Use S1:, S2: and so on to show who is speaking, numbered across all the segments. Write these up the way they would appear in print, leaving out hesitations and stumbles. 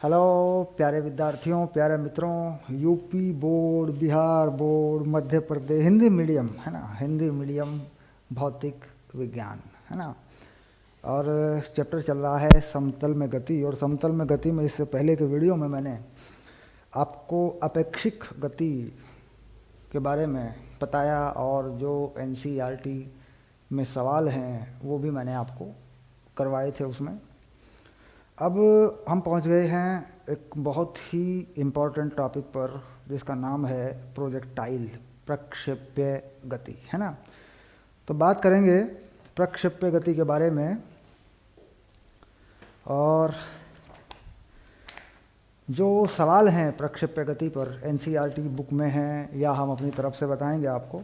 S1: Hello प्यारे विद्यार्थियों, प्यारे मित्रों। UP board, Bihar board, Madhya Pradesh, Hindi medium है ना, हिंदी मीडियम भौतिक विज्ञान है ना। और चैप्टर चल रहा है समतल में गति। और समतल में गति में इससे पहले के वीडियो में मैंने आपको अपेक्षिक गति के बारे में बताया, और जो एनसीईआरटी में सवाल हैं वो भी मैंने आपको करवाए थे उसमें। अब हम पहुंच गए हैं एक बहुत ही इम्पोर्टेंट टॉपिक पर, जिसका नाम है प्रोजेक्टाइल, प्रक्षेप्य गति है ना। तो बात करेंगे प्रक्षेप्य गति के बारे में। और जो सवाल हैं प्रक्षेप्य गति पर एनसीईआरटी बुक में हैं या हम अपनी तरफ से बताएंगे आपको,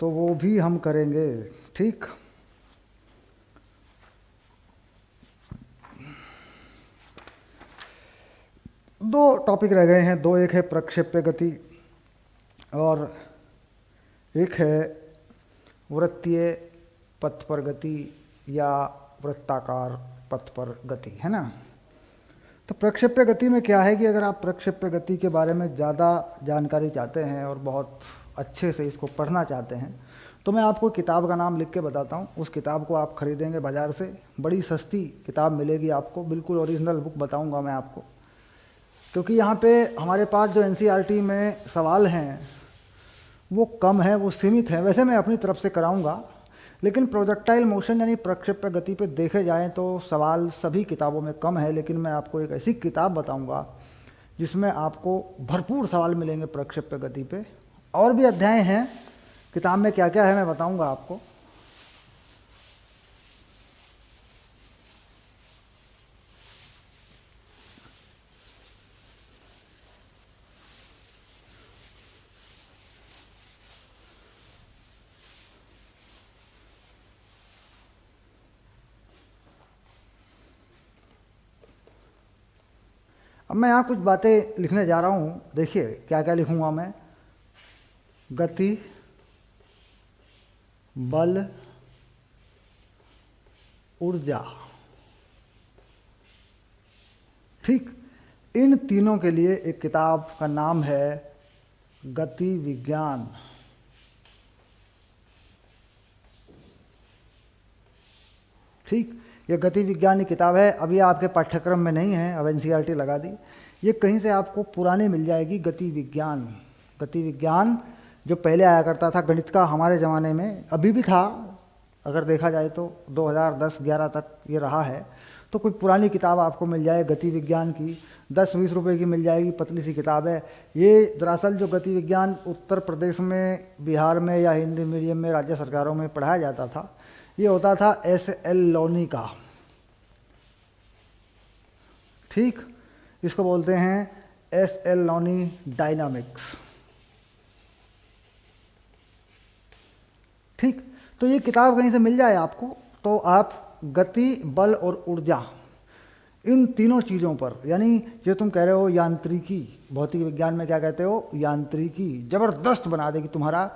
S1: तो वो भी हम करेंगे। ठीक, दो टॉपिक रह गए हैं, दो। एक है प्रक्षेप्य गति और एक है वृत्तीय पथ पर गति या वृत्ताकार पथ पर गति है ना। तो प्रक्षेप्य गति में क्या है कि अगर आप प्रक्षेप्य गति के बारे में ज़्यादा जानकारी चाहते हैं और बहुत अच्छे से इसको पढ़ना चाहते हैं, तो मैं आपको किताब का नाम लिख के बताता हूँ। उस किताब को आप खरीदेंगे बाज़ार से, बड़ी सस्ती किताब मिलेगी आपको, बिल्कुल ओरिजिनल बुक बताऊँगा मैं आपको। क्योंकि यहाँ पे हमारे पास जो एनसीईआरटी में सवाल हैं वो कम है, वो सीमित है। वैसे मैं अपनी तरफ से कराऊंगा, लेकिन प्रोजेक्टाइल मोशन यानी प्रक्षेप्य गति पे देखे जाएं तो सवाल सभी किताबों में कम है। लेकिन मैं आपको एक ऐसी किताब बताऊंगा जिसमें आपको भरपूर सवाल मिलेंगे प्रक्षेप्य गति पे। और भी अध्याय हैं किताब में, क्या क्या है मैं बताऊंगा आपको। अब मैं यहाँ कुछ बातें लिखने जा रहा हूँ, देखिए क्या क्या लिखूँगा मैं। गति, बल, ऊर्जा, ठीक, इन तीनों के लिए एक किताब का नाम है गति विज्ञान। ठीक, ये गति विज्ञान की किताब है, अभी आपके पाठ्यक्रम में नहीं है, अब एनसीईआरटी लगा दी। ये कहीं से आपको पुरानी मिल जाएगी, गति विज्ञान। गति विज्ञान जो पहले आया करता था गणित का, हमारे ज़माने में अभी भी था, अगर देखा जाए तो 2010-11 तक ये रहा है। तो कोई पुरानी किताब आपको मिल जाए गति विज्ञान की, 10-20 रुपए की मिल जाएगी, पतली सी किताब है ये। दरअसल जो गति विज्ञान उत्तर प्रदेश में, बिहार में या हिंदी मीडियम में राज्य सरकारों में पढ़ाया जाता था, ये होता था एस.एल. लोनी का। ठीक, इसको बोलते हैं एस.एल. लोनी डायनामिक्स। ठीक, तो ये किताब कहीं से मिल जाए आपको तो आप गति, बल और ऊर्जा, इन तीनों चीज़ों पर, यानी जो तुम कह रहे हो यांत्रिकी, भौतिक विज्ञान में क्या कहते हो, यांत्रिकी, ज़बरदस्त बना देगी तुम्हारा।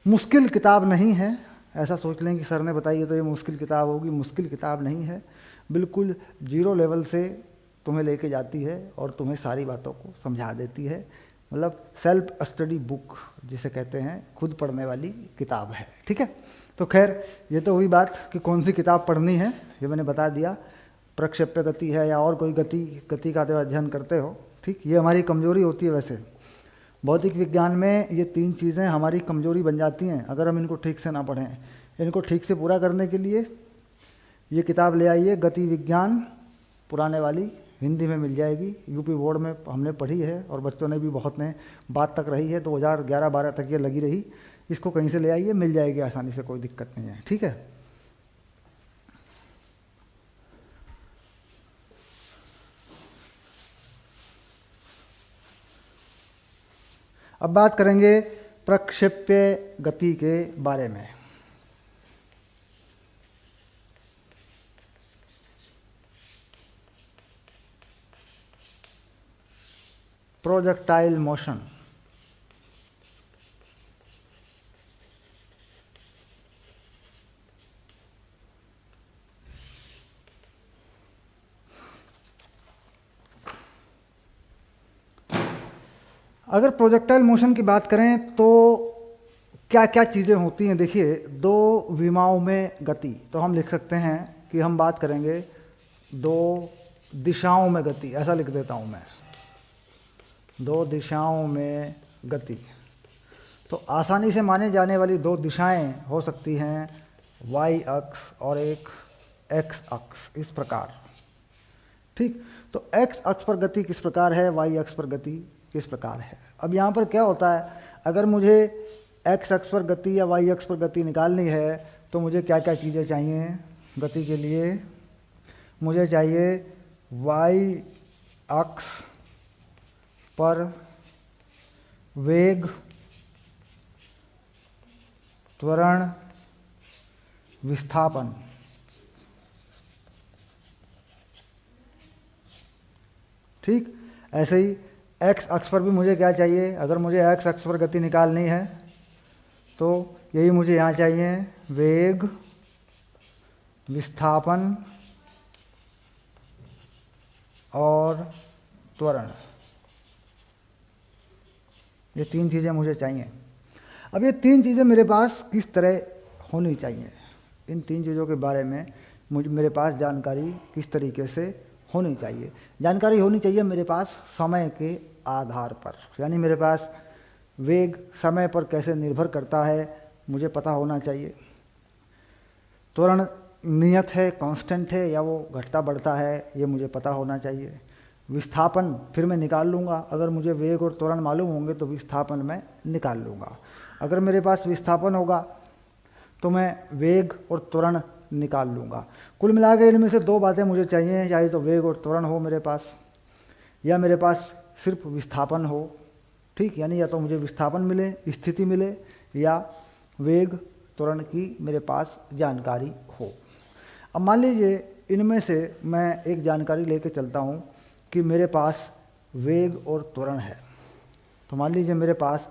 S1: मुश्किल किताब नहीं है, ऐसा सोच लें कि सर ने बताई है तो ये मुश्किल किताब होगी, मुश्किल किताब नहीं है। बिल्कुल जीरो लेवल से तुम्हें लेके जाती है और तुम्हें सारी बातों को समझा देती है। मतलब सेल्फ स्टडी बुक जिसे कहते हैं, खुद पढ़ने वाली किताब है। ठीक है, तो खैर ये तो हुई बात कि कौन सी किताब पढ़नी है, ये मैंने बता दिया। प्रक्षेप्य गति है या और कोई गति का जो अध्ययन करते हो, ठीक, ये हमारी कमजोरी होती है। वैसे भौतिक विज्ञान में ये तीन चीज़ें हमारी कमजोरी बन जाती हैं अगर हम इनको ठीक से ना पढ़ें। इनको ठीक से पूरा करने के लिए ये किताब ले आइए, गति विज्ञान, पुराने वाली, हिंदी में मिल जाएगी। यूपी बोर्ड में हमने पढ़ी है और बच्चों ने भी बहुत ने बात तक रही है, 2011-12 तक ये लगी रही। इसको कहीं से ले आइए, मिल जाएगी आसानी से, कोई दिक्कत नहीं है। ठीक है, अब बात करेंगे प्रक्षेप्य गति के बारे में। प्रोजेक्टाइल मोशन, अगर प्रोजेक्टाइल मोशन की बात करें तो क्या क्या चीज़ें होती हैं। देखिए, दो विमाओं में गति, तो हम लिख सकते हैं कि हम बात करेंगे दो दिशाओं में गति, ऐसा लिख देता हूँ मैं, दो दिशाओं में गति। तो आसानी से माने जाने वाली दो दिशाएं हो सकती हैं वाई अक्ष और एक एक्स अक्ष, इस प्रकार। ठीक, तो एक्स अक्ष पर गति किस प्रकार है, वाई अक्ष पर गति किस प्रकार है। अब यहाँ पर क्या होता है, अगर मुझे एक्स अक्ष पर गति या वाई अक्ष पर गति निकालनी है तो मुझे क्या क्या चीज़ें चाहिए गति के लिए। मुझे चाहिए वाई अक्ष पर वेग, त्वरण, विस्थापन। ठीक, ऐसे ही एक्स अक्ष पर भी मुझे क्या चाहिए, अगर मुझे एक्स अक्ष पर गति निकालनी है तो यही मुझे यहाँ चाहिए, वेग, विस्थापन और त्वरण। ये तीन चीज़ें मुझे चाहिए। अब ये तीन चीज़ें मेरे पास किस तरह होनी चाहिए, इन तीन चीज़ों के बारे में मेरे पास जानकारी किस तरीके से होनी चाहिए। जानकारी होनी चाहिए मेरे पास समय के आधार पर, यानी मेरे पास वेग समय पर कैसे निर्भर करता है मुझे पता होना चाहिए। त्वरण नियत है, कांस्टेंट है, या वो घटता बढ़ता है, ये मुझे पता होना चाहिए। विस्थापन फिर मैं निकाल लूँगा, अगर मुझे वेग और त्वरण मालूम होंगे तो विस्थापन मैं निकाल लूँगा। अगर मेरे पास विस्थापन होगा तो मैं वेग और त्वरण निकाल लूँगा। कुल मिला के इनमें से दो बातें मुझे चाहिए, चाहे तो वेग और त्वरण हो मेरे पास, या मेरे पास सिर्फ विस्थापन हो। ठीक, यानी या तो मुझे विस्थापन मिले, स्थिति मिले, या वेग त्वरण की मेरे पास जानकारी हो। अब मान लीजिए इनमें से मैं एक जानकारी लेके चलता हूँ कि मेरे पास वेग और त्वरण है। तो मान लीजिए मेरे पास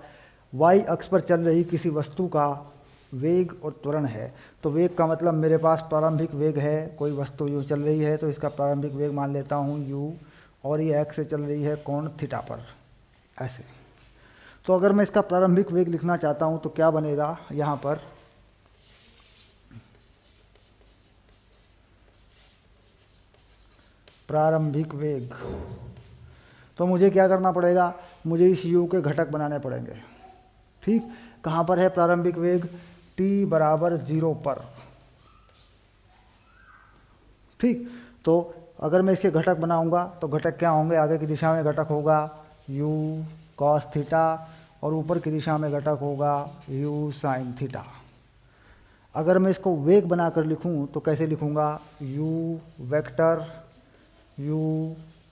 S1: वाई अक्ष पर चल रही किसी वस्तु का वेग और त्वरण है। तो वेग का मतलब मेरे पास प्रारंभिक वेग है, कोई वस्तु जो चल रही है तो इसका प्रारंभिक वेग मान लेता हूँ u, और ये एक्स से चल रही है कोण थीटा पर, ऐसे। तो अगर मैं इसका प्रारंभिक वेग लिखना चाहता हूँ तो क्या बनेगा, यहाँ पर प्रारंभिक वेग। तो मुझे क्या करना पड़ेगा, मुझे इस u के घटक बनाने पड़ेंगे। ठीक, कहाँ पर है प्रारंभिक वेग, t बराबर 0 पर। ठीक, तो अगर मैं इसके घटक बनाऊंगा तो घटक क्या होंगे, आगे की दिशा में घटक होगा u cos थीटा और ऊपर की दिशा में घटक होगा u sin थीटा। अगर मैं इसको वेग बनाकर लिखूं तो कैसे लिखूंगा, u vector u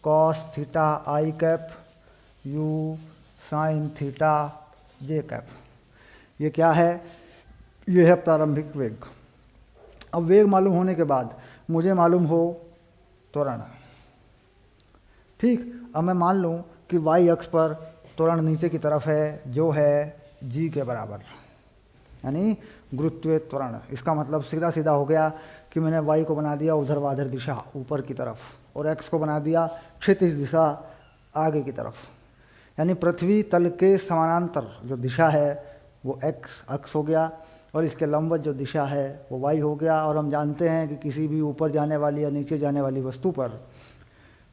S1: cos theta i cap u sin theta j cap. ये क्या है, ये है प्रारंभिक वेग। अब वेग मालूम होने के बाद मुझे मालूम हो त्वरण। ठीक, अब मैं मान लूँ कि y अक्ष पर त्वरण नीचे की तरफ है जो है g के बराबर, यानी गुरुत्वीय त्वरण। इसका मतलब सीधा सीधा हो गया कि मैंने y को बना दिया ऊर्ध्वाधर दिशा ऊपर की तरफ, और x को बना दिया क्षैतिज दिशा आगे की तरफ। यानी पृथ्वी तल के समानांतर जो दिशा है वो x अक्ष हो गया, और इसके लंबवत जो दिशा है वो y हो गया। और हम जानते हैं कि किसी भी ऊपर जाने वाली या नीचे जाने वाली वस्तु पर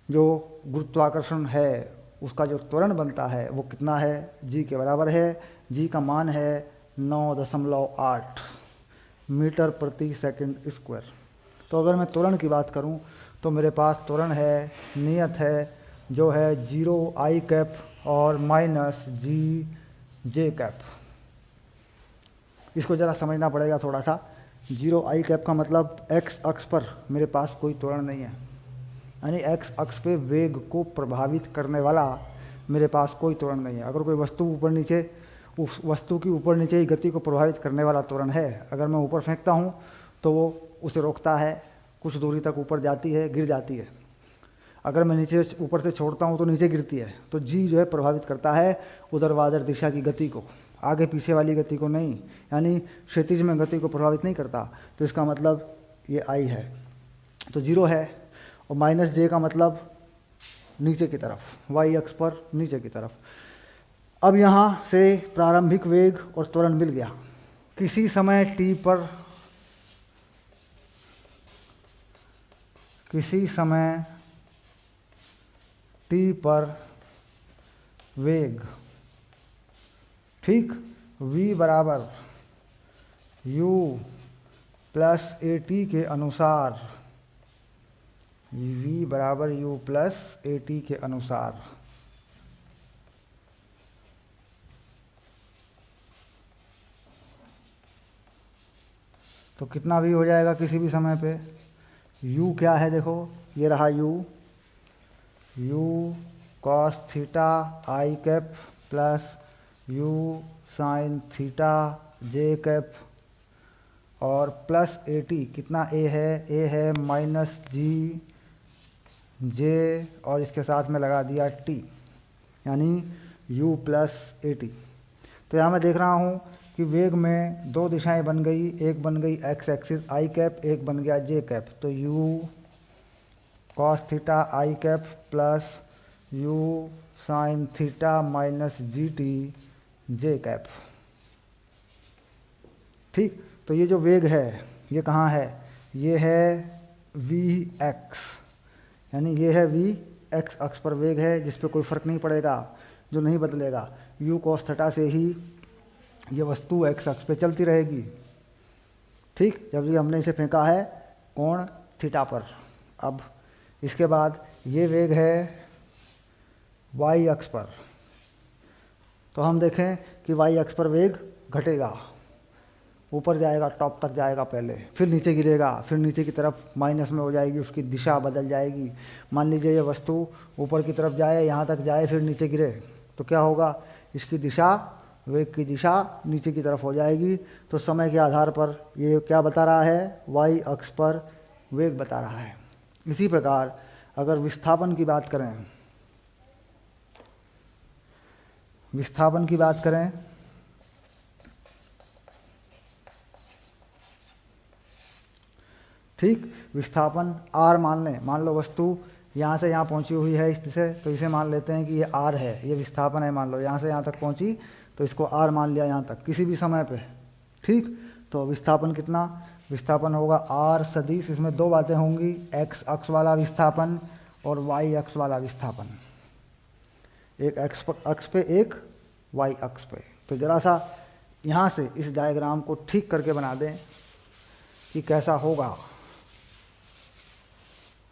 S1: जो गुरुत्वाकर्षण है उसका जो त्वरण बनता है वो कितना है, g के बराबर है। g का मान है 9.8 मीटर प्रति सेकंड स्क्वायर। तो अगर मैं त्वरण की बात करूं तो मेरे पास त्वरण है, नियत है, जो है 0 i कैप और माइनस g j कैप। इसको ज़रा समझना पड़ेगा थोड़ा सा। 0 i कैप का मतलब x अक्ष पर मेरे पास कोई त्वरण नहीं है, यानी x अक्ष पे वेग को प्रभावित करने वाला मेरे पास कोई त्वरण नहीं है। अगर कोई वस्तु ऊपर नीचे, उस वस्तु की ऊपर नीचे ही गति को प्रभावित करने वाला त्वरण है। अगर मैं ऊपर फेंकता हूँ तो वो उसे रोकता है, कुछ दूरी तक ऊपर जाती है, गिर जाती है। अगर मैं नीचे ऊपर से छोड़ता हूँ तो नीचे गिरती है। तो जी जो है प्रभावित करता है ऊर्ध्वाधर दिशा की गति को, आगे पीछे वाली गति को नहीं, यानी क्षैतिज में गति को प्रभावित नहीं करता। तो इसका मतलब ये आई है, तो 0 है। और माइनस जे का मतलब नीचे की तरफ, वाई अक्ष पर नीचे की तरफ। अब यहाँ से प्रारंभिक वेग और त्वरण मिल गया। किसी समय t पर, किसी समय t पर वेग, ठीक, v बराबर u प्लस ए टी के अनुसार, v बराबर u प्लस ए टी के अनुसार, तो कितना भी हो जाएगा किसी भी समय पे। u क्या है देखो, ये रहा u cos theta I cap plus u sine theta J cap, और प्लस ए टी, कितना a है माइनस जी जे, और इसके साथ में लगा दिया t, यानी u प्लस ए टी। तो यहाँ मैं देख रहा हूँ कि वेग में दो दिशाएं बन गई, एक बन गई एक्स एक्सिस आई कैप, एक बन गया जे कैप। तो u cos theta I cap plus u sine theta minus G T J cap, ठीक। तो ये जो वेग है ये कहाँ है, ये है वी एक्स, यानी ये है वी एक्स अक्ष पर वेग है, जिस पे कोई फर्क नहीं पड़ेगा, जो नहीं बदलेगा। u कॉस थीटा से ही ये वस्तु एक्स अक्ष पे चलती रहेगी, ठीक, जब ये हमने इसे फेंका है कोण थीटा पर। अब इसके बाद ये वेग है वाई अक्ष पर, तो हम देखें कि वाई अक्ष पर वेग घटेगा, ऊपर जाएगा, टॉप तक जाएगा पहले, फिर नीचे गिरेगा, फिर नीचे की तरफ माइनस में हो जाएगी, उसकी दिशा बदल जाएगी। मान लीजिए ये वस्तु ऊपर की तरफ जाए, यहाँ तक जाए, फिर नीचे गिरे, तो क्या होगा, इसकी दिशा, वेग की दिशा नीचे की तरफ हो जाएगी। तो समय के आधार पर ये क्या बता रहा है, वाई अक्ष पर वेग बता रहा है। इसी प्रकार अगर विस्थापन की बात करें, विस्थापन की बात करें, ठीक, विस्थापन r मान लें, मान लो वस्तु यहाँ से यहाँ पहुँची हुई है इस से, तो इसे मान लेते हैं कि ये r है, ये विस्थापन है, मान लो यहाँ से यहाँ तक पहुँची, तो इसको r मान लिया यहाँ तक, किसी भी समय पे, ठीक। तो विस्थापन कितना, विस्थापन होगा r सदिश, इसमें दो बातें होंगी, x अक्ष वाला विस्थापन और y अक्ष वाला विस्थापन, एक x अक्ष पे, एक y अक्ष पे। तो ज़रा सा यहाँ से इस डायग्राम को ठीक करके बना दें कि कैसा होगा।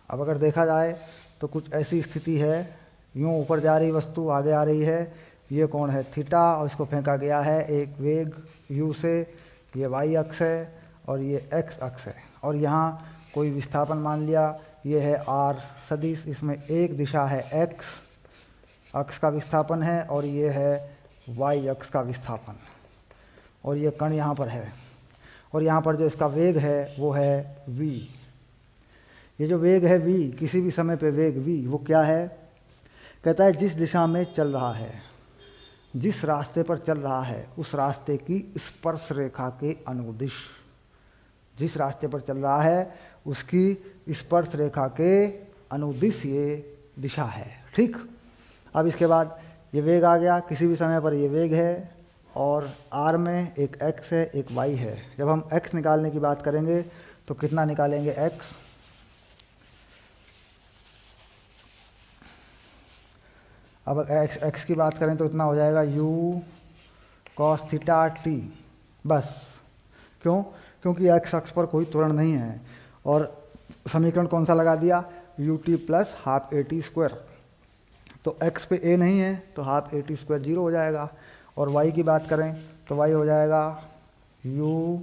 S1: अब अगर देखा जाए तो कुछ ऐसी स्थिति है, यूँ ऊपर जा रही वस्तु आगे आ रही है, ये कोण है थीटा, और इसको फेंका गया है एक वेग u से, ये वाई अक्ष है और ये एक्स अक्ष है, और यहाँ कोई विस्थापन मान लिया, ये है r सदिश, इसमें एक दिशा है x अक्ष का विस्थापन है और ये है y अक्ष का विस्थापन, और ये कण यहाँ पर है, और यहाँ पर जो इसका वेग है वो है v। ये जो वेग है v, किसी भी समय पे वेग v, वो क्या है, कहता है जिस दिशा में चल रहा है, जिस रास्ते पर चल रहा है, उस रास्ते की स्पर्श रेखा के अनुदिश, जिस रास्ते पर चल रहा है उसकी स्पर्श रेखा के अनुदिश ये दिशा है, ठीक। अब इसके बाद ये वेग आ गया, किसी भी समय पर ये वेग है, और r में एक x है, एक y है। जब हम x निकालने की बात करेंगे तो कितना निकालेंगे x, अब x की बात करें तो इतना हो जाएगा u cos थीटा t, बस। क्यों, क्योंकि x अक्ष पर कोई त्वरण नहीं है, और समीकरण कौन सा लगा दिया, ut plus half A T square, तो x पे a नहीं है तो half A T square zero हो जाएगा। और y की बात करें तो y हो जाएगा u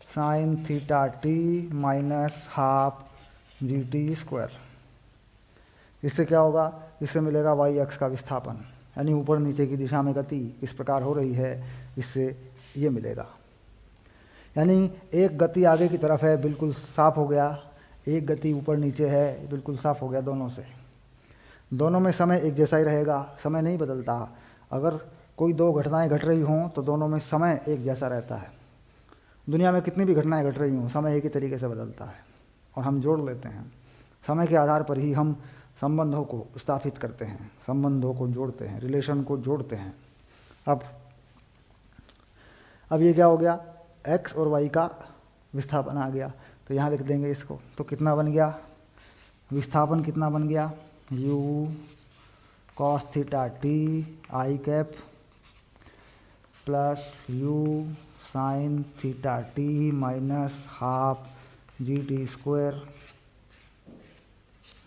S1: sine theta t minus half G T square. इससे क्या होगा, इससे मिलेगा y अक्ष का विस्थापन, यानी ऊपर नीचे की दिशा में गति किस प्रकार हो रही है, इससे ये मिलेगा। यानी एक गति आगे की तरफ है, बिल्कुल साफ हो गया, एक गति ऊपर नीचे है, बिल्कुल साफ हो गया दोनों से। दोनों में समय एक जैसा ही रहेगा, समय नहीं बदलता। अगर कोई दो घटनाएं घट रही हों तो दोनों में समय एक जैसा रहता है। दुनिया में कितनी भी घटनाएं घट रही हों, समय एक ही तरीके से बदलता है, और हम जोड़ लेते हैं। समय के आधार पर ही हम संबंधों को स्थापित करते हैं, संबंधों को जोड़ते हैं, रिलेशन को जोड़ते हैं। अब ये क्या हो गया, x और y का विस्थापन आ गया, तो यहाँ लिख देंगे इसको। तो कितना बन गया, विस्थापन कितना बन गया, u cos theta t I cap plus u sine theta t minus half G T square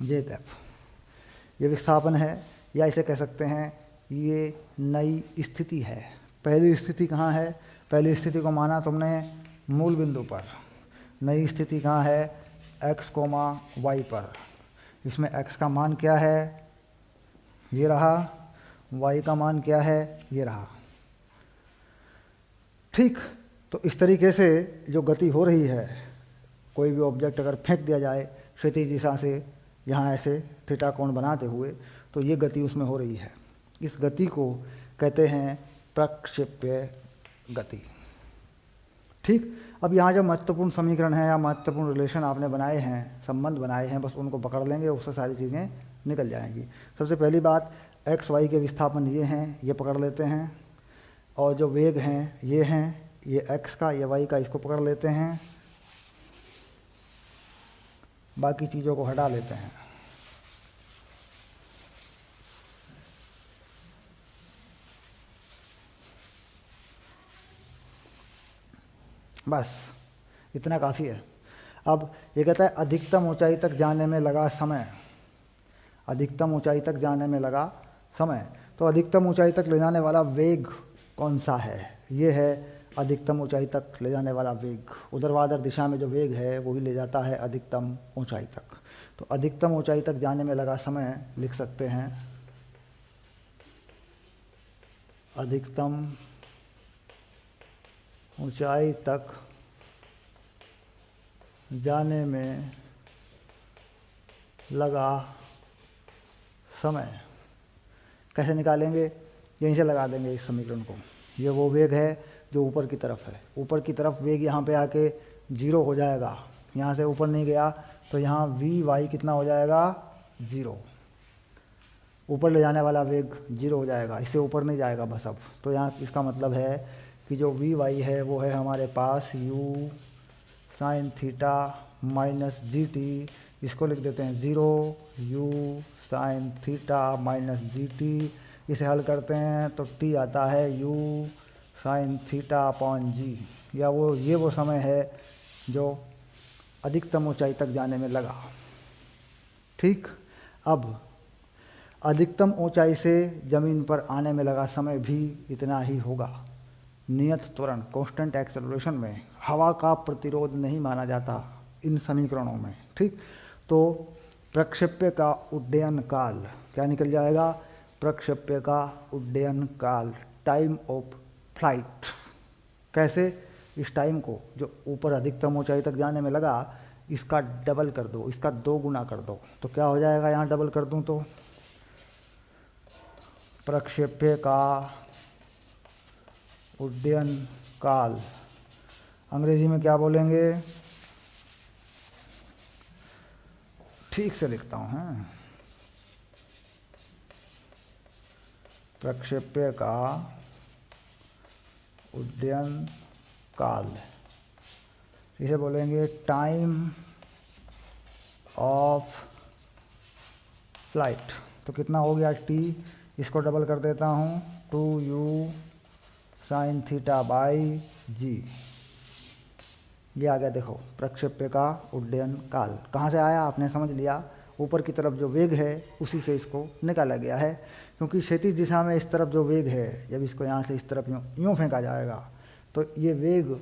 S1: J cap. ये विस्थापन है, या इसे कह सकते हैं ये नई स्थिति है। पहली स्थिति कहाँ है, पहली स्थिति को माना तुमने मूल बिंदु पर, नई स्थिति कहाँ है, x, y पर। इसमें x का मान क्या है, ये रहा, y का मान क्या है, ये रहा। ठीक, तो इस तरीके से जो गति हो रही है, कोई भी ऑब्जेक्ट अगर फेंक दिया जाए क्षैतिज दिशा से यहाँ ऐसे थीटा कोण बनाते हुए, तो ये गति उसमें हो रही है। इस गति को कहते हैं प्रक्षेप्य गति। ठीक, अब यहाँ जो महत्वपूर्ण समीकरण है या महत्वपूर्ण रिलेशन आपने बनाए हैं, संबंध बनाए हैं, बस उनको पकड़ लेंगे, उससे सारी चीज़ें निकल जाएंगी। सबसे पहली बात, एक्स वाई के विस्थापन ये हैं, ये पकड़ लेते हैं, और जो वेग हैं ये हैं, ये एक्स का, ये वाई का, इसको पकड़ लेते हैं, बाकी चीज़ों को हटा लेते हैं। बस इतना काफ़ी है। अब ये कहता है अधिकतम ऊंचाई तक जाने में लगा समय, अधिकतम ऊंचाई तक जाने में लगा समय। तो अधिकतम ऊंचाई तक ले जाने वाला वेग कौन सा है, ये है अधिकतम ऊंचाई तक ले जाने वाला वेग। ऊर्ध्वाधर दिशा में जो वेग है वो ही ले जाता है अधिकतम ऊंचाई तक। तो अधिकतम ऊंचाई तक जाने में लगा समय लिख सकते हैं, अधिकतम ऊंचाई तक जाने में लगा समय। कैसे निकालेंगे, यहीं से लगा देंगे इस समीकरण को। ये वो वेग है जो ऊपर की तरफ है, ऊपर की तरफ वेग यहाँ पे आके 0 हो जाएगा, यहाँ से ऊपर नहीं गया, तो यहाँ वी वाई कितना हो जाएगा, 0। ऊपर ले जाने वाला वेग 0 हो जाएगा, इससे ऊपर नहीं जाएगा बस। अब तो यहाँ इसका मतलब है कि जो वी वाई है वो है हमारे पास u sine theta minus G T, इसको लिख देते हैं 0 u sine theta minus G T. इसे हल करते हैं तो t आता है u साइन थीटा अपॉन जी, या ये वो समय है जो अधिकतम ऊंचाई तक जाने में लगा। ठीक, अब अधिकतम ऊंचाई से ज़मीन पर आने में लगा समय भी इतना ही होगा। नियत त्वरण कांस्टेंट एक्सेलरेशन में हवा का प्रतिरोध नहीं माना जाता इन समीकरणों में। ठीक, तो प्रक्षेप्य का उड्डयन काल क्या निकल जाएगा, प्रक्षेप्य का उड्डयन काल, टाइम ऑफ फ्लाइट। कैसे, इस टाइम को जो ऊपर अधिकतम ऊंचाई तक जाने में लगा, इसका डबल कर दो, इसका 2 गुना कर दो, तो क्या हो जाएगा, यहाँ डबल कर दूं तो प्रक्षेप्य का उड्डयन काल, अंग्रेजी में क्या बोलेंगे, ठीक से लिखता हूँ, हैं, प्रक्षेप्य का उड्डयन काल, इसे बोलेंगे टाइम ऑफ फ्लाइट। तो कितना हो गया t, इसको डबल कर देता हूँ, 2u sine theta by G, ये आ गया। देखो प्रक्षेप्य का उड्डयन काल कहाँ से आया, आपने समझ लिया, ऊपर की तरफ जो वेग है उसी से इसको निकाला गया है। क्योंकि क्षैतिज दिशा में इस तरफ जो वेग है, जब इसको यहाँ से इस तरफ यूँ फेंका जाएगा तो ये वेग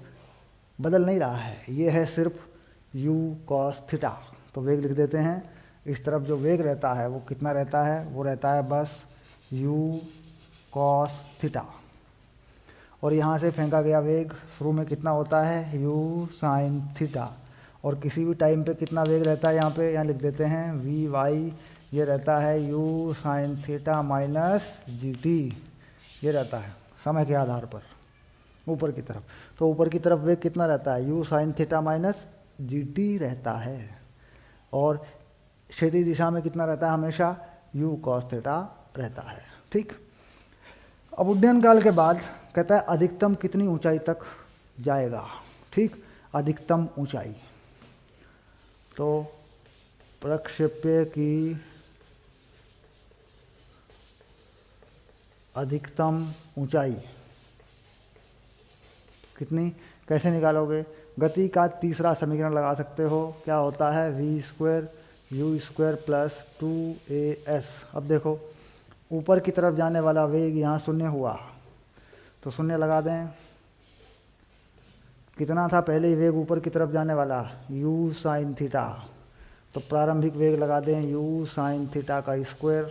S1: बदल नहीं रहा है, ये है सिर्फ u cos थीटा। तो वेग लिख देते हैं, इस तरफ जो वेग रहता है वो कितना रहता है, वो रहता है बस u cos थीटा। और यहाँ से फेंका गया वेग शुरू में कितना होता है, u साइन थीटा। और किसी भी टाइम पे कितना वेग रहता है, यहाँ लिख देते हैं वी वाई, ये रहता है u sine theta minus G T, ये रहता है समय के आधार पर ऊपर की तरफ। तो ऊपर की तरफ वेग कितना रहता है, u sine theta minus G T रहता है। और क्षैतिज दिशा में कितना रहता है, हमेशा u cos थीटा रहता है। ठीक, अब उड्डयन काल के बाद कहता है अधिकतम कितनी ऊंचाई तक जाएगा, ठीक, अधिकतम ऊंचाई। तो प्रक्षेप्य की अधिकतम ऊंचाई कितनी, कैसे निकालोगे? गति का तीसरा समीकरण लगा सकते हो, क्या होता है, v² u² प्लस 2as। अब देखो ऊपर की तरफ जाने वाला वेग यहाँ शून्य हुआ, तो शून्य लगा दें। कितना था पहले ही वेग ऊपर की तरफ जाने वाला, u साइन थीटा, तो प्रारंभिक वेग लगा दें u साइन थीटा का स्क्वायर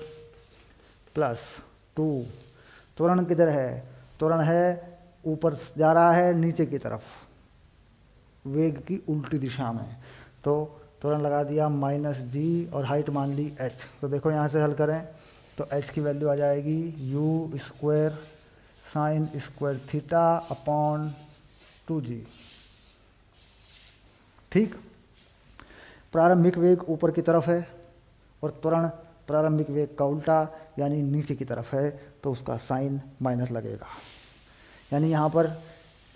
S1: प्लस 2। त्वरण किधर है, त्वरण है ऊपर जा रहा है नीचे की तरफ, वेग की उल्टी दिशा में, तो त्वरण लगा दिया -g और हाइट मान ली h। तो देखो यहाँ से हल करें तो h की वैल्यू आ जाएगी u² sign square theta upon 2g, ठीक। प्रारंभिक वेग ऊपर की तरफ है और त्वरण प्रारंभिक वेग का उल्टा यानी नीचे की तरफ है, तो उसका साइन माइनस लगेगा। यानी यहाँ पर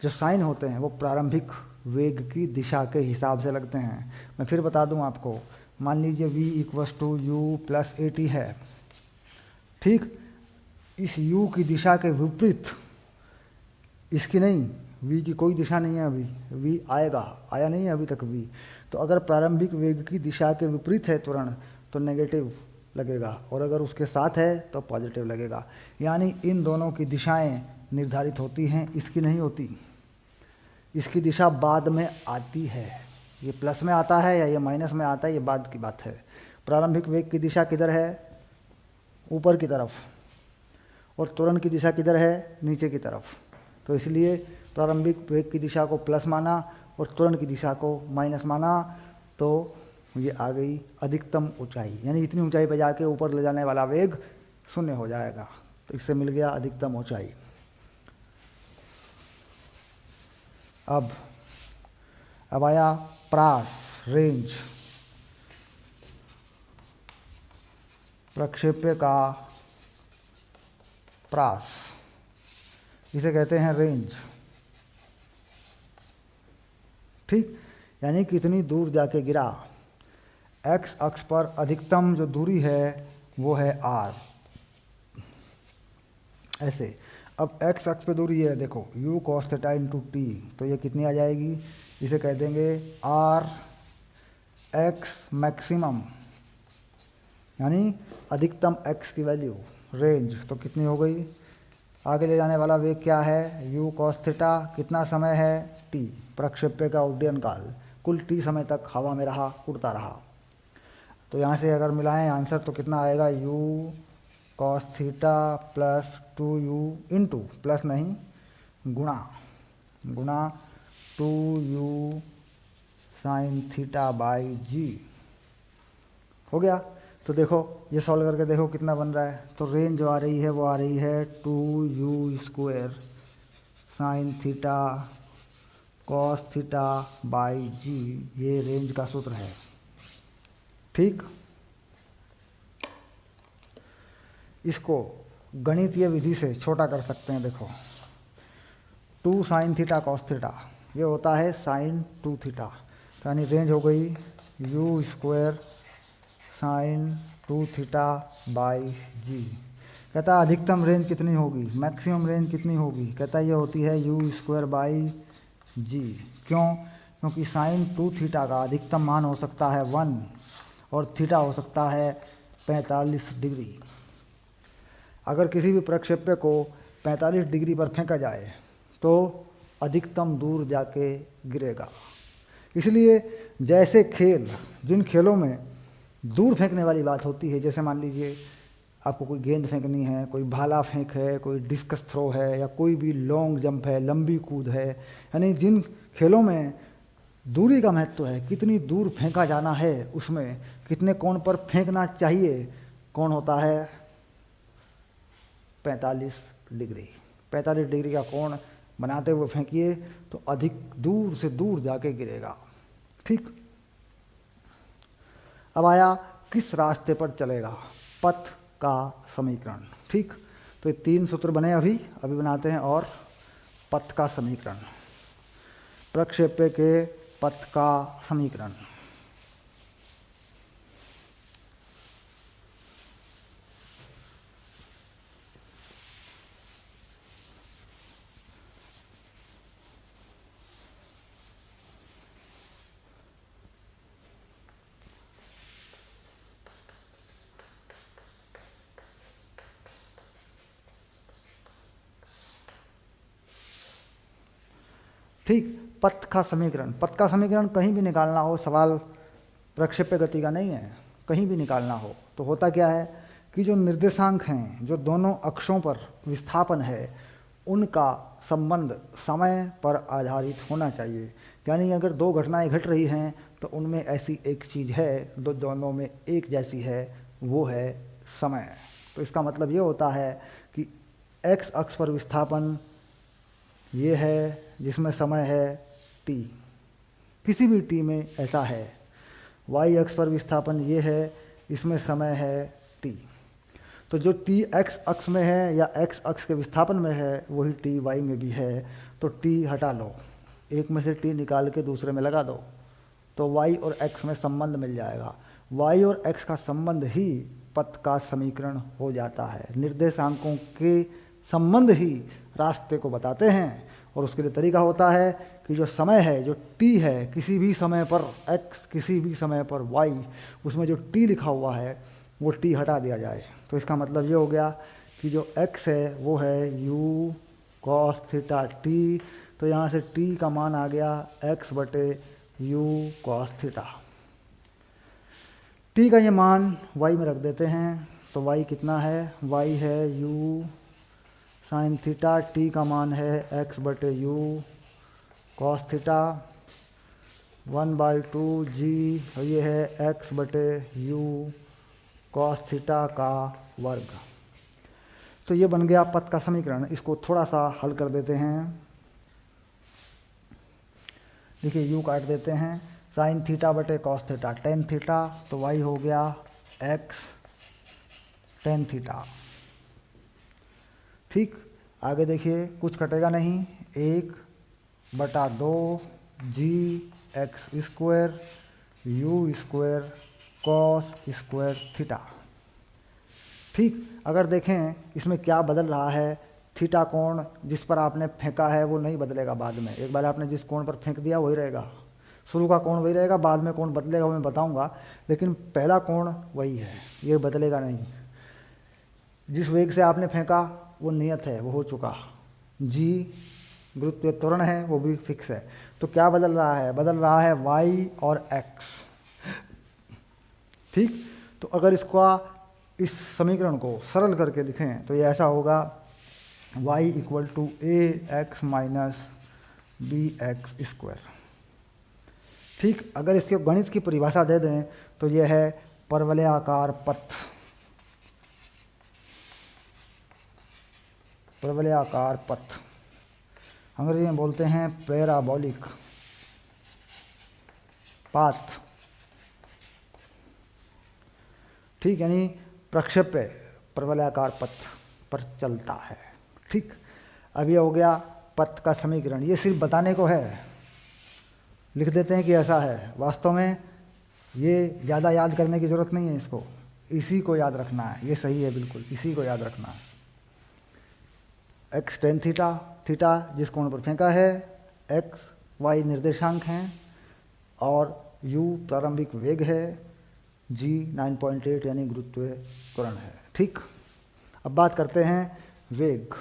S1: जो साइन होते हैं वो प्रारंभिक वेग की दिशा के हिसाब से लगते हैं। मैं फिर बता दूं आपको, मान लीजिए v = u प्लस at है, ठीक। इस u की दिशा के विपरीत, इसकी नहीं, v की कोई दिशा नहीं है अभी, v आएगा, आया नहीं है अभी तक v। तो अगर प्रारंभिक वेग की दिशा के विपरीत है त्वरण तो नेगेटिव लगेगा, और अगर उसके साथ है तो पॉजिटिव लगेगा। यानी इन दोनों की दिशाएं निर्धारित होती हैं, इसकी नहीं होती। इसकी दिशा बाद में आती है, ये प्लस में आता है या ये माइनस में आता है, ये बाद की बात है। प्रारंभिक वेग की दिशा किधर है, ऊपर की तरफ, और त्वरण की दिशा किधर है, नीचे की तरफ। तो इसलिए प्रारंभिक वेग की दिशा को प्लस माना और त्वरण की दिशा को माइनस माना, तो ये आ गई अधिकतम ऊंचाई। यानी इतनी ऊंचाई पर जाके ऊपर ले जाने वाला वेग शून्य हो जाएगा, तो इससे मिल गया अधिकतम ऊंचाई। अब आया प्रास, रेंज, प्रक्षेप्य का प्रास, इसे कहते हैं रेंज, ठीक। यानी कितनी दूर जाके गिरा। x अक्ष पर अधिकतम जो दूरी है वो है r, ऐसे। अब x अक्ष पे दूरी है, देखो u cos theta into T, तो ये कितनी आ जाएगी, इसे कह देंगे r x मैक्सिमम, यानी अधिकतम x की वैल्यू, रेंज। तो कितनी हो गई, आगे ले जाने वाला वेग क्या है, u cos थीटा, कितना समय है, t, प्रक्षेप्य का उड्डयन काल, कुल t समय तक हवा में रहा, उड़ता रहा। तो यहाँ से अगर मिलाएं आंसर तो कितना आएगा, u cos theta plus 2u into, plus नहीं गुणा 2u साइन थीटा बाई जी, हो गया। तो देखो ये सॉल्व करके देखो कितना बन रहा है। तो रेंज जो आ रही है वो आ रही है 2u² sine theta cos theta by G, ये रेंज का सूत्र है, ठीक। इसको गणितीय विधि से छोटा कर सकते हैं, देखो 2 साइन थीटा कॉस थीटा, ये होता है साइन 2 थीटा, यानी रेंज हो गई u² साइन 2 थीटा बाई जी। कहता है अधिकतम रेंज कितनी होगी, मैक्सिमम रेंज कितनी होगी, कहता है ये होती है u² बाई जी। क्यों, क्योंकि साइन 2 थीटा का अधिकतम मान हो सकता है 1 और थीटा हो सकता है 45 डिग्री। अगर किसी भी प्रक्षेप्य को 45 डिग्री पर फेंका जाए तो अधिकतम दूर जाके गिरेगा। इसलिए जैसे खेल, जिन खेलों में दूर फेंकने वाली बात होती है, जैसे मान लीजिए आपको कोई गेंद फेंकनी है, कोई भाला फेंक है, कोई डिस्कस थ्रो है, या कोई भी लॉन्ग जंप है, लंबी कूद है, यानी जिन खेलों में दूरी का महत्व है, कितनी दूर फेंका जाना है, उसमें कितने कोण पर फेंकना चाहिए, कोण होता है 45 डिग्री। 45 डिग्री का कोण बनाते हुए फेंकिए तो अधिक दूर से दूर जाके गिरेगा, ठीक। अब आया किस रास्ते पर चलेगा, पथ का समीकरण, ठीक। तो ये 3 सूत्र बने अभी अभी बनाते हैं। और पथ का समीकरण, प्रक्षेप्य के पथ का समीकरण। ठीक, पथ का समीकरण। पथ का समीकरण कहीं भी निकालना हो, सवाल प्रक्षेप्य गति का नहीं है, कहीं भी निकालना हो तो होता क्या है कि जो निर्देशांक हैं, जो दोनों अक्षों पर विस्थापन है, उनका संबंध समय पर आधारित होना चाहिए। यानी अगर 2 घटनाएं घट रही हैं तो उनमें ऐसी एक चीज़ है जो दोनों में एक जैसी है, वो है समय। तो इसका मतलब ये होता है कि x अक्ष पर विस्थापन ये है जिसमें समय है t, किसी भी t में ऐसा है। y अक्ष पर विस्थापन ये है, इसमें समय है t। तो जो t x अक्ष में है या x अक्ष के विस्थापन में है वही t y में भी है। तो t हटा लो, एक में से t निकाल के दूसरे में लगा दो तो y और x में संबंध मिल जाएगा। y और x का संबंध ही पथ का समीकरण हो जाता है। निर्देशांकों के संबंध ही रास्ते को बताते हैं। और उसके लिए तरीका होता है कि जो समय है, जो t है, किसी भी समय पर x, किसी भी समय पर y, उसमें जो t लिखा हुआ है वो t हटा दिया जाए। तो इसका मतलब ये हो गया कि जो x है वो है u cos थीटा t। तो यहाँ से t का मान आ गया x बटे u cos थीटा। t का ये मान y में रख देते हैं तो y कितना है, y है u साइन थीटा, t का मान है x बटे u cos थीटा 1/2 g, और ये है x बटे u cos थीटा का वर्ग। तो ये बन गया पथ का समीकरण। इसको थोड़ा सा हल कर देते हैं। देखिए u काट देते हैं, साइन थीटा बटे कॉस थीटा टेन थीटा, तो y हो गया x टेन थीटा। ठीक, आगे देखिए कुछ कटेगा नहीं, 1/2 G X square U square cos square theta. ठीक, अगर देखें इसमें क्या बदल रहा है, थीटा कोण जिस पर आपने फेंका है वो नहीं बदलेगा बाद में। एक बार आपने जिस कोण पर फेंक दिया वही रहेगा, शुरू का कोण वही रहेगा, बाद में कोण बदलेगा वो मैं बताऊंगा, लेकिन पहला कोण वही है, ये बदलेगा नहीं। जिस वेग से आपने फेंका वो नियत है, वो हो चुका। जी गुरुत्वीय त्वरण है, वो भी फिक्स है। तो क्या बदल रहा है, बदल रहा है y और x। ठीक, तो अगर इसका इस समीकरण को सरल करके लिखें तो ये ऐसा होगा y equal to a x minus b x square. ठीक, अगर इसके गणित की परिभाषा दे दें तो यह है परवलयाकार पथ। परवलयाकार पथ अंग्रेजी में बोलते हैं पैराबोलिक पाथ। ठीक, यानी प्रक्षेप्य परवलयाकार पथ पर चलता है। ठीक, अब ये हो गया पथ का समीकरण। ये सिर्फ बताने को है, लिख देते हैं कि ऐसा है, वास्तव में ये ज़्यादा याद करने की ज़रूरत नहीं है, इसको इसी को याद रखना है, ये सही है बिल्कुल, इसी को याद रखना है। एक्स टेन थीटा, थीटा जिस कोण पर फेंका है, एक्स वाई निर्देशांक हैं और यू प्रारंभिक वेग है, जी 9.8 यानी गुरुत्वीय त्वरण है। ठीक, अब बात करते हैं वेग।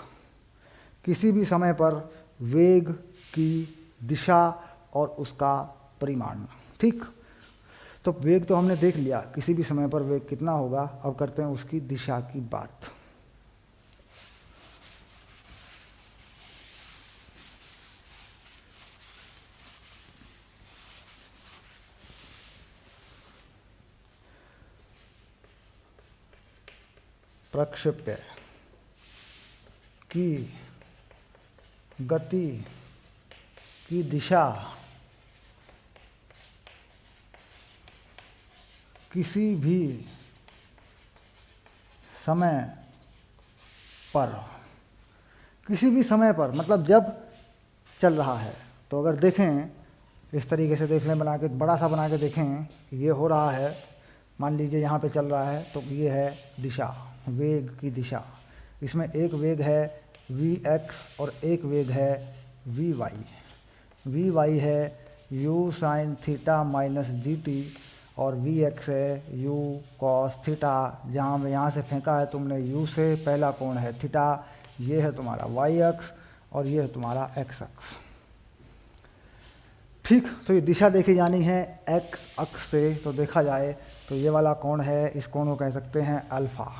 S1: किसी भी समय पर वेग की दिशा और उसका परिमाण। ठीक, तो वेग तो हमने देख लिया, किसी भी समय पर वेग कितना होगा। अब करते हैं उसकी दिशा की बात। प्रक्षेप्य की गति की दिशा किसी भी समय पर, किसी भी समय पर, मतलब जब चल रहा है। तो अगर देखें इस तरीके से, देख लें, बना के बड़ा सा बना के देखें, ये हो रहा है, मान लीजिए यहाँ पे चल रहा है, तो ये है दिशा, वेग की दिशा। इसमें एक वेग है vx और एक वेग है vy। vy है u sine theta minus G T और vx है u कॉस थीटा। जहाँ यहाँ से फेंका है तुमने u से, पहला कोण है थीटा, ये है तुम्हारा y अक्ष और ये है तुम्हारा x अक्ष। ठीक, तो ये दिशा देखी जानी है x अक्ष से। तो देखा जाए तो ये वाला कोण है, इस कोण को कह सकते हैं अल्फ़ा।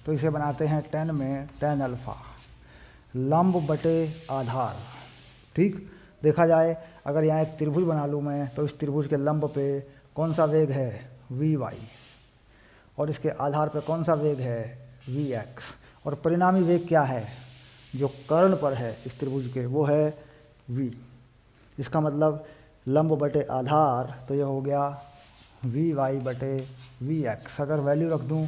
S1: तो इसे बनाते हैं tan में tan अल्फ़ा, लंब बटे आधार। ठीक, देखा जाए अगर यहाँ एक त्रिभुज बना लूँ मैं, तो इस त्रिभुज के लंब पे कौन सा वेग है vy और इसके आधार पे कौन सा वेग है vx, और परिणामी वेग क्या है जो कर्ण पर है इस त्रिभुज के, वो है v। इसका मतलब लंब बटे आधार, तो ये हो गया vy बटे vx। अगर वैल्यू रख दूँ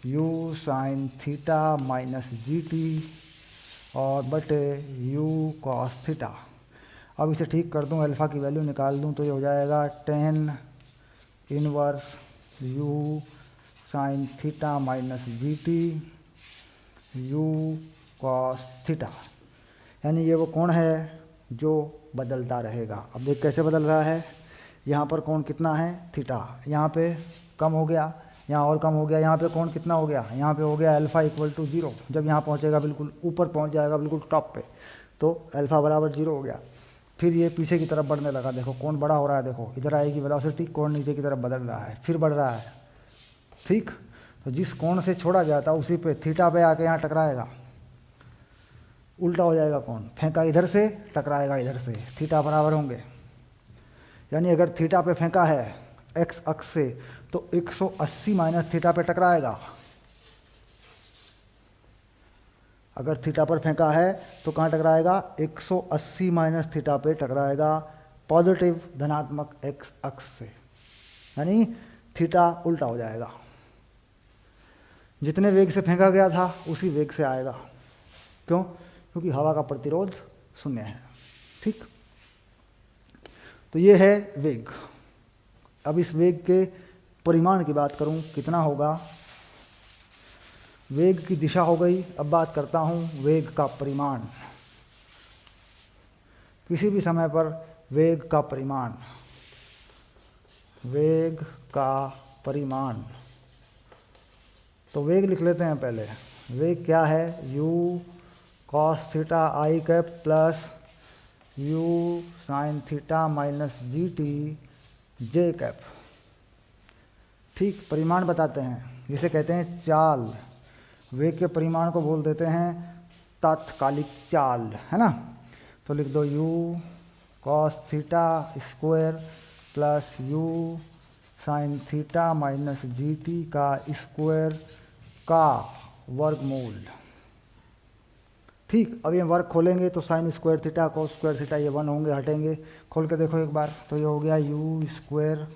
S1: u sine theta minus G T और बटे u कॉस थीटा। अब इसे ठीक कर दूँ, अल्फ़ा की वैल्यू निकाल दूँ, तो ये हो जाएगा tan inverse u sine theta minus G T u cos theta. यानी ये वो कोण है जो बदलता रहेगा। अब देख कैसे बदल रहा है, यहाँ पर कोण कितना है थीटा, यहाँ पे कम हो गया, यहाँ और कम हो गया, यहाँ पे कोण कितना हो गया, यहाँ पे हो गया अल्फ़ा इक्वल टू 0। जब यहाँ पहुँचेगा बिल्कुल ऊपर पहुँच जाएगा, बिल्कुल टॉप पे, तो अल्फ़ा बराबर 0 हो गया। फिर ये पीछे की तरफ बढ़ने लगा, देखो कोण बड़ा हो रहा है, देखो इधर आएगी वेलोसिटी, कोण नीचे की तरफ बदल रहा है, फिर बढ़ रहा है। ठीक, तो जिस कोण से छोड़ा गया था उसी पे थीटा पे आके यहाँ टकराएगा, उल्टा हो जाएगा कोण, फेंका इधर से टकराएगा इधर से, थीटा बराबर होंगे। यानी अगर थीटा पे फेंका है एक्स अक्ष से, तो 180 माइनस थीटा पे टकराएगा। अगर थीटा पर फेंका है तो कहाँ टकराएगा, 180 माइनस थीटा पे टकराएगा, पॉजिटिव धनात्मक एक्स अक्ष से। यानी थीटा उल्टा हो जाएगा, जितने वेग से फेंका गया था उसी वेग से आएगा। क्यों? क्योंकि हवा का प्रतिरोध 0 है। ठीक, तो ये है वेग। अब इस वेग के परिमाण की बात करूं, कितना होगा। वेग की दिशा हो गई, अब बात करता हूं वेग का परिमाण। किसी भी समय पर वेग का परिमाण, वेग का परिमाण, तो वेग लिख लेते हैं पहले। वेग क्या है, u cos theta I cap plus u sine theta minus G T J cap. ठीक, परिमाण बताते हैं, जिसे कहते हैं चाल। वेग के परिमाण को बोल देते हैं तात्कालिक चाल, है ना। तो लिख दो u cos theta square plus u sine theta minus G T का स्क्वायर का वर्गमूल। ठीक, अब ये वर्ग खोलेंगे तो sign square theta cos square theta ये 1 होंगे, हटेंगे। खोल के देखो एक बार, तो ये हो गया u square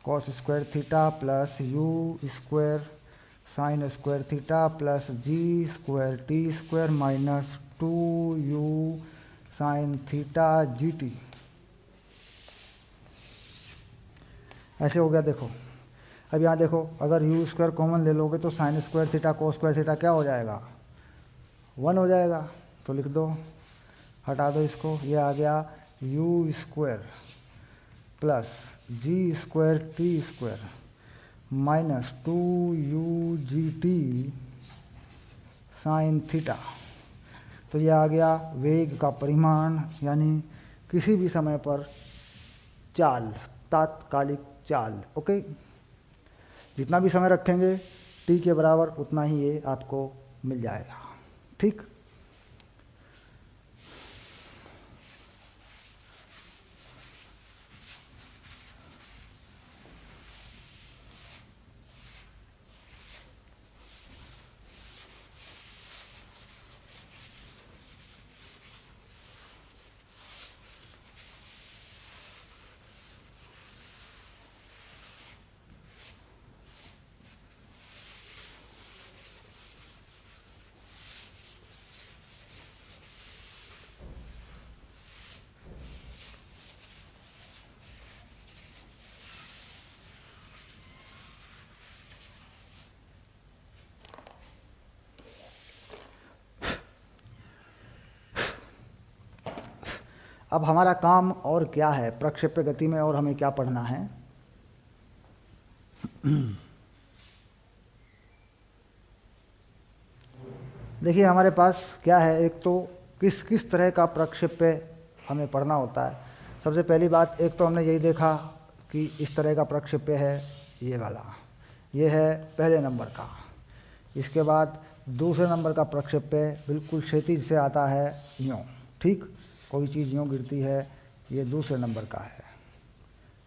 S1: cos square theta plus u square sine square theta plus G square T square minus 2u sine theta G T. ऐसे हो गया, देखो। अब यहाँ देखो, अगर u स्क्वायर कॉमन ले लोगे तो sign square theta cos square theta क्या हो जाएगा, 1 हो जाएगा। तो लिख दो, हटा दो इसको, ये आ गया u square plus G square T square minus 2u G T sine theta. तो ये आ गया वेग का परिमाण, यानी किसी भी समय पर चाल, तात्कालिक चाल। ओके, जितना भी समय रखेंगे टी के बराबर उतना ही ये आपको मिल जाएगा। ठीक, अब हमारा काम और क्या है प्रक्षेप्य गति में, और हमें क्या पढ़ना है। देखिए हमारे पास क्या है, एक तो किस किस तरह का प्रक्षेप्य हमें पढ़ना होता है। सबसे पहली बात, एक तो हमने यही देखा कि इस तरह का प्रक्षेप्य है, ये वाला, ये है पहले नंबर का। इसके बाद दूसरे नंबर का प्रक्षेप्य बिल्कुल क्षैतिज से आता है, यूँ, ठीक, कोई चीज़ यूँ गिरती है, ये दूसरे नंबर का है।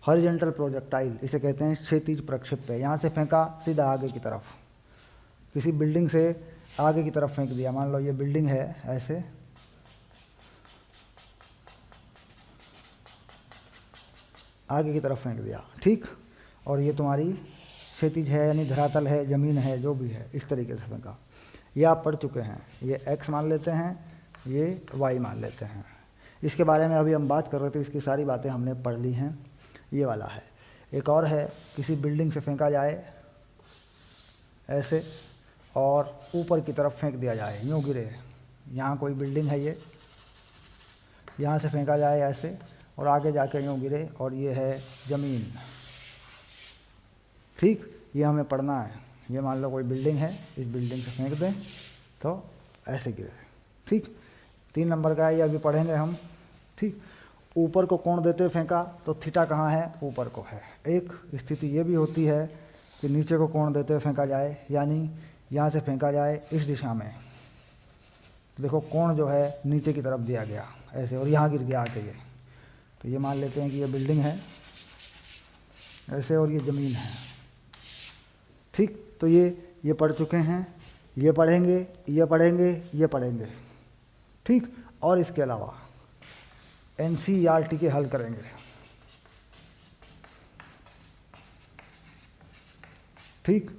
S1: हॉरिजॉन्टल प्रोजेक्टाइल, इसे कहते हैं क्षैतिज प्रक्षेप्य। यहाँ से फेंका सीधा आगे की तरफ, किसी बिल्डिंग से आगे की तरफ फेंक दिया। मान लो ये बिल्डिंग है, ऐसे आगे की तरफ फेंक दिया, ठीक, और ये तुम्हारी क्षैतिज है, यानी धरातल है, ज़मीन है, जो भी है, इस तरीके से फेंका। ये आप पढ़ चुके हैं, ये x मान लेते हैं, ये y मान लेते हैं। इसके बारे में अभी हम बात कर रहे थे, इसकी सारी बातें हमने पढ़ ली हैं। ये वाला है। एक और है, किसी बिल्डिंग से फेंका जाए ऐसे, और ऊपर की तरफ फेंक दिया जाए, यूँ गिरे। यहाँ कोई बिल्डिंग है, ये यहाँ से फेंका जाए ऐसे, और आगे जाके यूँ गिरे, और ये है ज़मीन, ठीक, ये हमें पढ़ना है। ये मान लो कोई बिल्डिंग है, इस बिल्डिंग से फेंक दें तो ऐसे गिरे, ठीक। 3 नंबर का है, ये अभी पढ़ेंगे हम, ठीक। ऊपर को कोण देते फेंका तो थीटा कहाँ है, ऊपर को है। एक स्थिति ये भी होती है कि नीचे को कोण देते फेंका जाए, यानी यहाँ से फेंका जाए इस दिशा में, देखो कोण जो है नीचे की तरफ दिया गया ऐसे, और यहाँ गिर गया आके ये, तो ये मान लेते हैं कि ये बिल्डिंग है ऐसे, और ये ज़मीन है, ठीक। तो ये पढ़ चुके हैं, ये पढ़ेंगे, ये पढ़ेंगे, ये पढ़ेंगे, ठीक। और इसके अलावा NCERT के हल करेंगे, ठीक।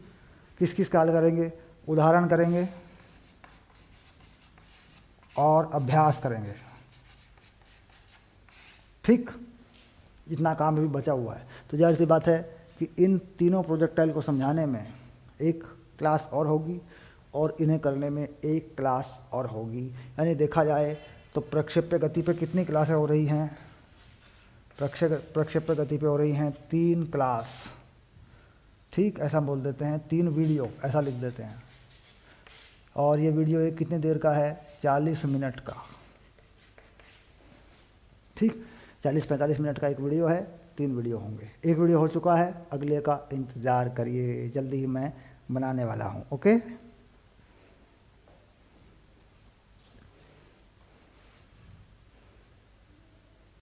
S1: किस किस का हल करेंगे, उदाहरण करेंगे और अभ्यास करेंगे, ठीक। इतना काम भी बचा हुआ है। तो जाहिर सी बात है कि इन तीनों प्रोजेक्टाइल को समझाने में एक क्लास और होगी, और इन्हें करने में एक क्लास और होगी। यानी देखा जाए तो प्रक्षेप्य गति पे कितनी क्लासें हो रही हैं, प्रक्षेप्य गति पे हो रही हैं 3 क्लास, ठीक। ऐसा बोल देते हैं 3 वीडियो, ऐसा लिख देते हैं। और ये वीडियो एक कितनी देर का है, 40 मिनट का, ठीक। 40-45 मिनट का एक वीडियो है, 3 वीडियो होंगे। एक वीडियो हो चुका है, अगले का इंतज़ार करिए, जल्दी ही मैं बनाने वाला हूँ, ओके।